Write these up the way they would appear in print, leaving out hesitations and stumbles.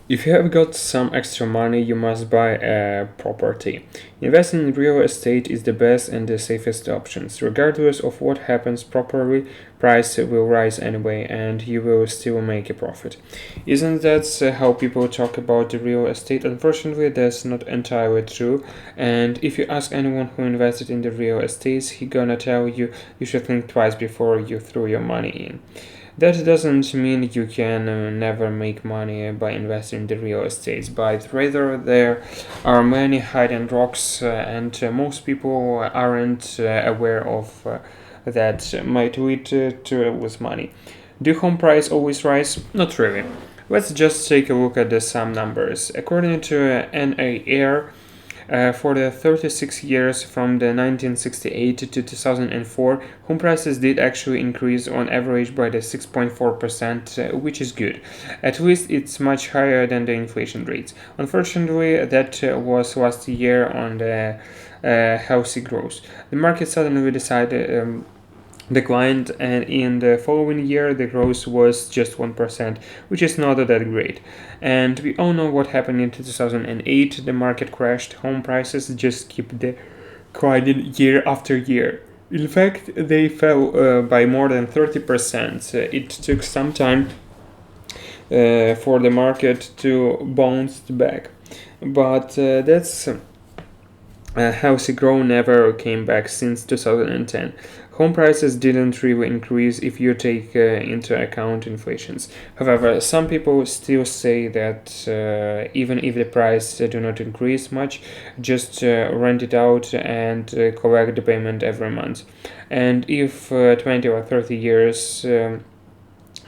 If you have got some extra money, you must buy a property. Investing in real estate is the best and the safest options. Regardless of what happens, properly price will rise anyway, and you will still make a profit. Isn't that how people talk about the real estate? Unfortunately, that's not entirely true. And if you ask anyone who invested in the real estate, he gonna tell you you should think twice before you throw your money in. That doesn't mean you can never make money by investing in the real estate, but rather there are many hidden rocks, and most people aren't aware of that might lead to lose money. Do home price always rise? Not really. Let's just take a look at some numbers. According to NAR, for the 36 years from the 1968 to 2004, home prices did actually increase on average by the 6.4%, which is good. At least it's much higher than the inflation rates. Unfortunately, that was last year on the healthy growth. The market suddenly decided declined, and in the following year the growth was just 1%, which is not that great. And we all know what happened in 2008. The market crashed, home prices just keep declining year after year. In fact, they fell by more than 30%. It took some time for the market to bounce back, but that's healthy growth never came back since 2010. Home prices didn't really increase if you take into account inflations. However, some people still say that even if the price do not increase much, just rent it out and collect the payment every month. And if 20 or 30 years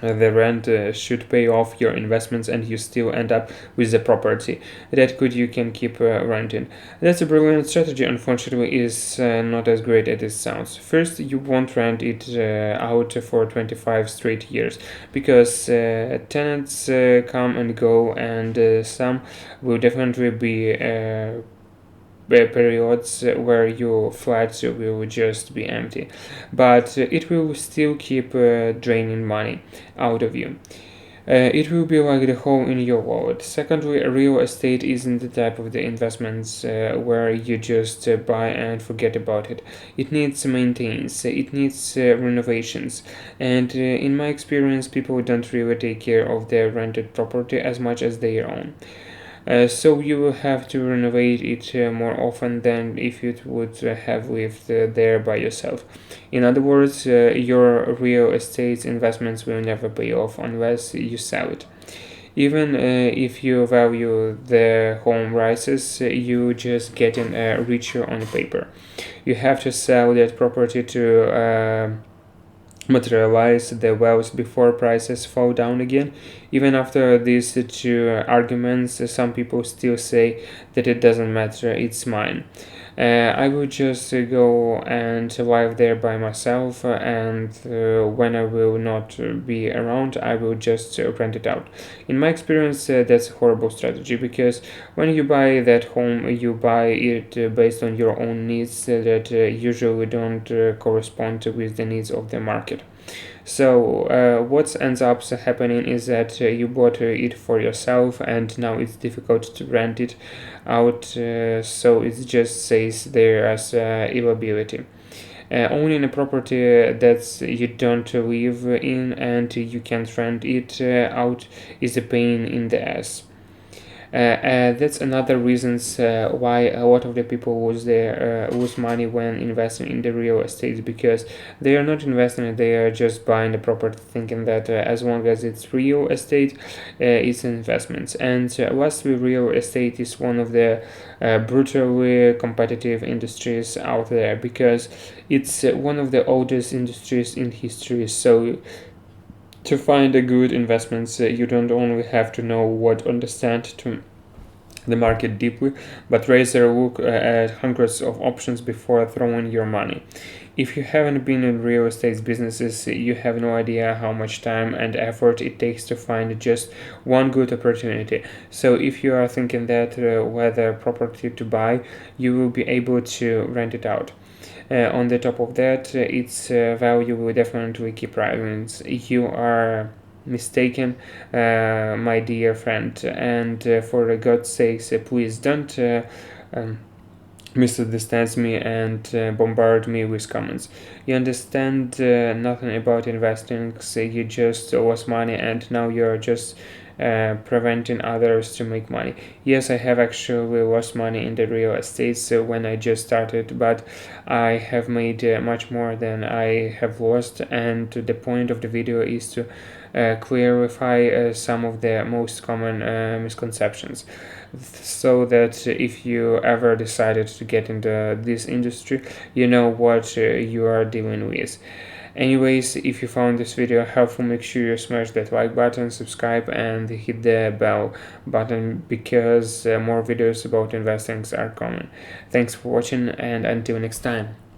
the rent should pay off your investments and you still end up with the property that good you can keep renting. That's a brilliant strategy. Unfortunately, is not as great as it sounds. First, you won't rent it out for 25 straight years because tenants come and go, and some will definitely be periods where your flats will just be empty, but it will still keep draining money out of you. It will be like the hole in your wallet. Secondly, real estate isn't the type of the investments where you just buy and forget about it. It needs maintenance, it needs renovations, and in my experience, people don't really take care of their rented property as much as their own. So you will have to renovate it more often than if you would have lived there by yourself. In other words, your real estate investments will never pay off unless you sell it. Even if you value the home rises, you just getting richer on paper. You have to sell that property to materialize the wealth before prices fall down again. Even after these two arguments, some people still say that it doesn't matter, it's mine. I would just go and live there by myself, and when I will not be around, I will just rent it out. In my experience, that's a horrible strategy because when you buy that home, you buy it based on your own needs that usually don't correspond with the needs of the market. So what ends up happening is that you bought it for yourself, and now it's difficult to rent it out. So it just says there as availability. Owning a property that you don't live in and you can't rent it out is a pain in the ass. That's another reasons why a lot of the people lose money when investing in the real estate, because they are not investing, they are just buying the property thinking that as long as it's real estate, it's investments. And lastly, real estate is one of the brutally competitive industries out there because it's one of the oldest industries in history. So to find a good investments, you don't only have to know what understand to the market deeply, but rather look at hundreds of options before throwing your money. If you haven't been in real estate businesses, you have no idea how much time and effort it takes to find just one good opportunity. So if you are thinking that whether property to buy, you will be able to rent it out. On the top of that, its value will definitely keep rising. You are mistaken, my dear friend. And for God's sakes, please don't um, misunderstands me and bombard me with comments. You understand nothing about investing, so you just lost money and now you're just preventing others to make money. Yes, I have actually lost money in the real estate so when I just started, but I have made much more than I have lost, and the point of the video is to clarify some of the most common misconceptions, so that if you ever decided to get into this industry, you know what you are dealing with. Anyways, if you found this video helpful, make sure you smash that like button, subscribe, and hit the bell button, because more videos about investing are coming. Thanks for watching, and until next time.